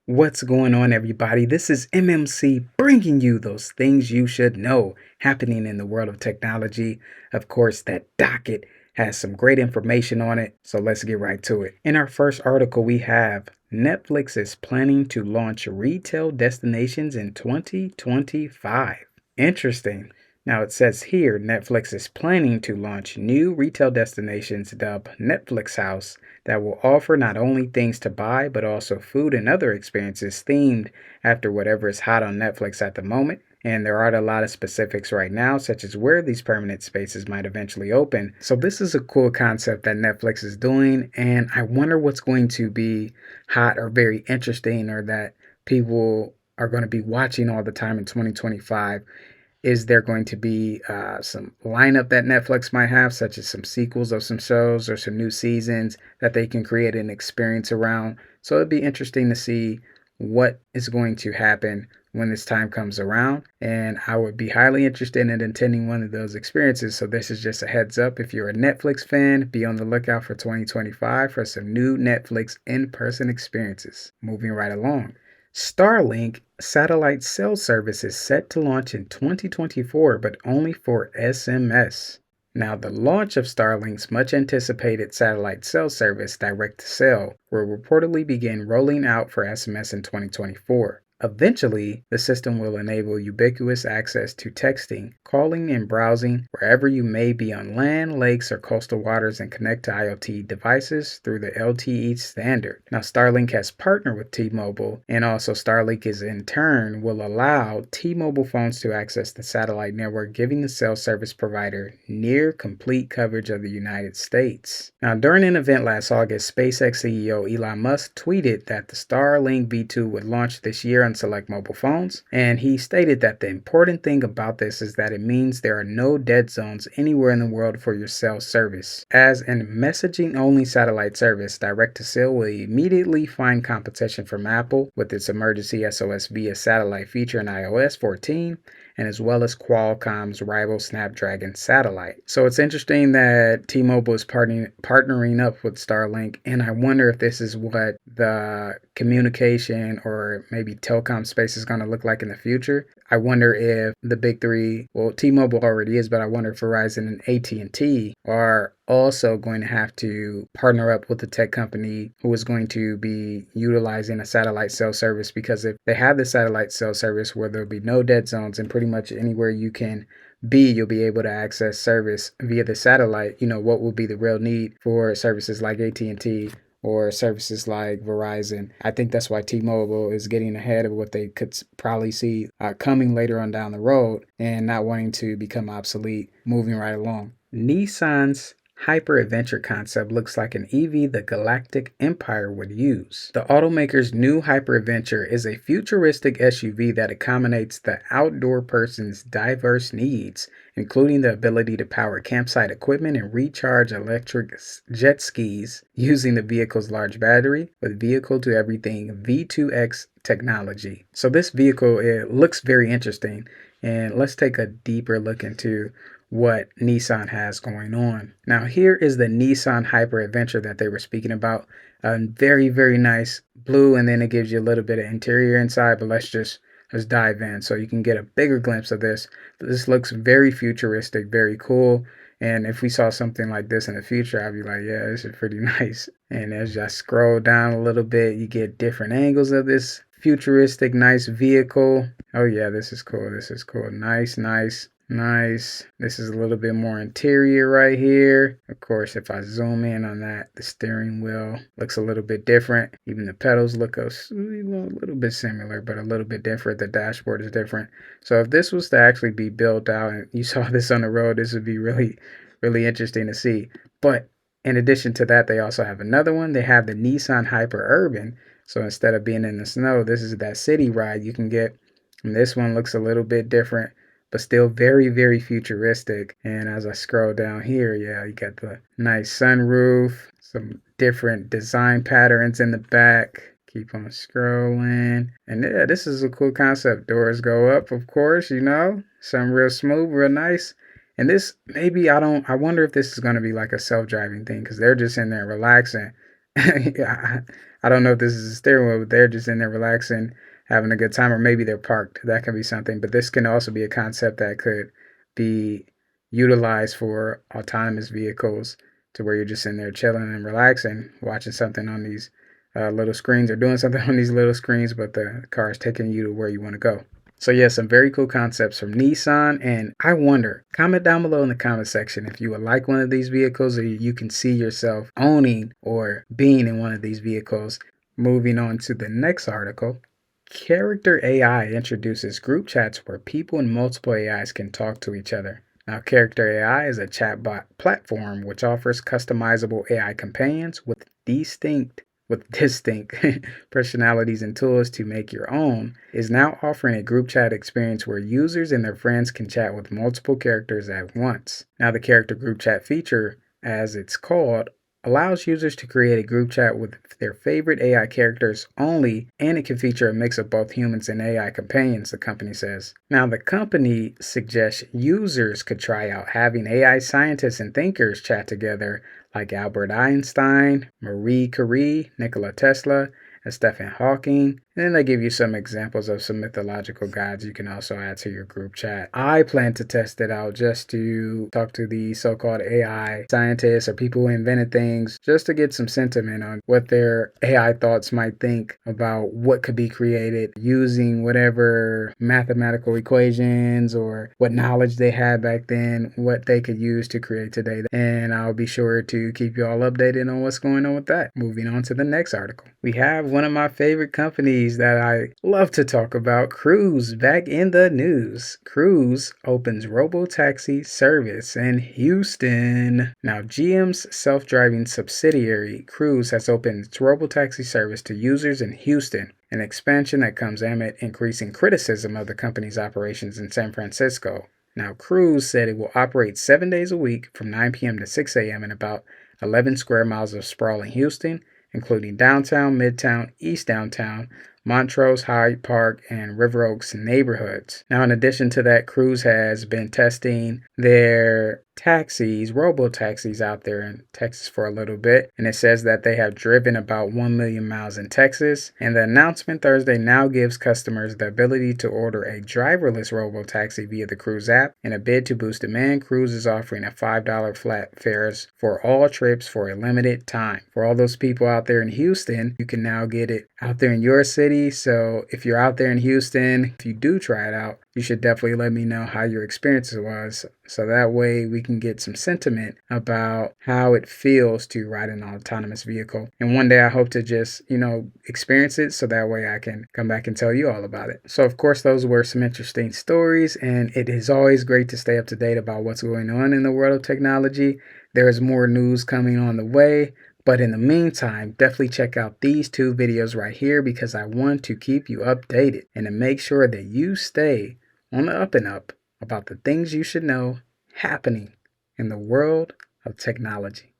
What's going on, everybody? This is MMC bringing you those things you should know happening in the world of technology. Of course, that docket has some great information on it, so let's get right to it. In our first article, we have Netflix is planning to launch retail destinations in 2025. Interesting. Now it says here Netflix is planning to launch new retail destinations dubbed Netflix House that will offer not only things to buy, but also food and other experiences themed after whatever is hot on Netflix at the moment. And there aren't a lot of specifics right now, such as where these permanent spaces might eventually open. So this is a cool concept that Netflix is doing, and I wonder what's going to be hot or very interesting or that people are going to be watching all the time in 2025. Is there going to be some lineup that Netflix might have, such as some sequels of some shows or some new seasons that they can create an experience around? So it'd be interesting to see what is going to happen when this time comes around. And I would be highly interested in attending one of those experiences. So this is just a heads up. If you're a Netflix fan, be on the lookout for 2025 for some new Netflix in-person experiences. Moving right along. Starlink satellite cell service is set to launch in 2024, but only for SMS. Now, the launch of Starlink's much anticipated satellite cell service, direct to cell, will reportedly begin rolling out for SMS in 2024. Eventually, the system will enable ubiquitous access to texting, calling, and browsing wherever you may be on land, lakes, or coastal waters and connect to IoT devices through the LTE standard. Now, Starlink has partnered with T-Mobile, and also Starlink is in turn will allow T-Mobile phones to access the satellite network, giving the cell service provider near complete coverage of the United States. Now, during an event last August, SpaceX CEO Elon Musk tweeted that the Starlink V2 would launch this year on select mobile phones, and he stated that the important thing about this is that it means there are no dead zones anywhere in the world for your cell service. As in messaging only satellite service, direct to cell will immediately find competition from Apple with its emergency SOS via satellite feature in iOS 14, and as well as Qualcomm's rival Snapdragon satellite. So it's interesting that T-Mobile is partnering up with Starlink, and I wonder if this is what the communication or maybe telecom space is going to look like in the future. I wonder if the big three, well, T-Mobile already is, but I wonder if Verizon and AT&T are also going to have to partner up with the tech company who is going to be utilizing a satellite cell service, because if they have the satellite cell service where there'll be no dead zones and pretty much anywhere you can be, you'll be able to access service via the satellite. What will be the real need for services like AT&T or services like Verizon? I think that's why T-Mobile is getting ahead of what they could probably see coming later on down the road and not wanting to become obsolete, moving right along. Nissan's hyper-adventure concept looks like an EV the Galactic Empire would use. The automaker's new hyper-adventure is a futuristic SUV that accommodates the outdoor person's diverse needs, including the ability to power campsite equipment and recharge electric jet skis using the vehicle's large battery with vehicle-to-everything V2X technology. So this vehicle, it looks very interesting, and let's take a deeper look into what Nissan has going on. Now, here is the Nissan Hyper Adventure that they were speaking about. Very, very nice blue, and then it gives you a little bit of interior inside, but let's dive in so you can get a bigger glimpse of this. This looks very futuristic, very cool. And if we saw something like this in the future, I'd be like, yeah, this is pretty nice. And as I scroll down a little bit, you get different angles of this futuristic, nice vehicle. Oh yeah, this is cool. This is cool. Nice, nice. Nice. This is a little bit more interior right here. Of course, if I zoom in on that, the steering wheel looks a little bit different. Even the pedals look a little bit similar, but a little bit different. The dashboard is different. So if this was to actually be built out and you saw this on the road, this would be really, really interesting to see. But in addition to that, they also have another one. They have the Nissan Hyper Urban. So instead of being in the snow, this is that city ride you can get. And this one looks a little bit different, but still very, very futuristic. And as I scroll down here, yeah, you got the nice sunroof, some different design patterns in the back. Keep on scrolling. And yeah, this is a cool concept. Doors go up, of course, some real smooth, real nice. And this, maybe I wonder if this is going to be like a self-driving thing, because they're just in there relaxing. Yeah, I don't know if this is a steering wheel, but they're just in there relaxing, having a good time, or maybe they're parked. That can be something. But this can also be a concept that could be utilized for autonomous vehicles to where you're just in there chilling and relaxing, watching something on these little screens or doing something on these little screens, but the car is taking you to where you want to go. So yeah, some very cool concepts from Nissan, and I wonder, comment down below in the comment section if you would like one of these vehicles or you can see yourself owning or being in one of these vehicles. Moving on to the next article, Character AI introduces group chats where people in multiple AIs can talk to each other. Now, Character AI is a chatbot platform which offers customizable AI companions with distinct personalities and tools to make your own, is now offering a group chat experience where users and their friends can chat with multiple characters at once. Now, the character group chat feature, as it's called, allows users to create a group chat with their favorite AI characters only, and it can feature a mix of both humans and AI companions, the company says. Now, the company suggests users could try out having AI scientists and thinkers chat together, like Albert Einstein, Marie Curie, Nikola Tesla, and Stephen Hawking. And then they give you some examples of some mythological gods you can also add to your group chat. I plan to test it out just to talk to the so-called AI scientists or people who invented things, just to get some sentiment on what their AI thoughts might think about what could be created using whatever mathematical equations or what knowledge they had back then, what they could use to create today. And I'll be sure to keep you all updated on what's going on with that. Moving on to the next article. We have one of my favorite companies that I love to talk about, Cruise, back in the news. Cruise opens robo-taxi service in Houston. Now, GM's self-driving subsidiary, Cruise, has opened its robo-taxi service to users in Houston, an expansion that comes amid increasing criticism of the company's operations in San Francisco. Now, Cruise said it will operate 7 days a week from 9 p.m. to 6 a.m. in about 11 square miles of sprawling Houston, including downtown, midtown, east downtown, Montrose, Hyde Park, and River Oaks neighborhoods. Now, in addition to that, Cruise has been testing their taxis, robo-taxis out there in Texas for a little bit, and it says that they have driven about 1 million miles in Texas. And the announcement Thursday now gives customers the ability to order a driverless robo-taxi via the Cruise app. In a bid to boost demand, Cruise is offering a $5 flat fares for all trips for a limited time. For all those people out there in Houston, you can now get it out there in your city. So if you're out there in Houston, if you do try it out, you should definitely let me know how your experience was, so that way we can get some sentiment about how it feels to ride an autonomous vehicle. And one day I hope to just, experience it, so that way I can come back and tell you all about it. So of course, those were some interesting stories, and it is always great to stay up to date about what's going on in the world of technology. There is more news coming on the way. But in the meantime, definitely check out these two videos right here, because I want to keep you updated and to make sure that you stay on the up and up about the things you should know happening in the world of technology.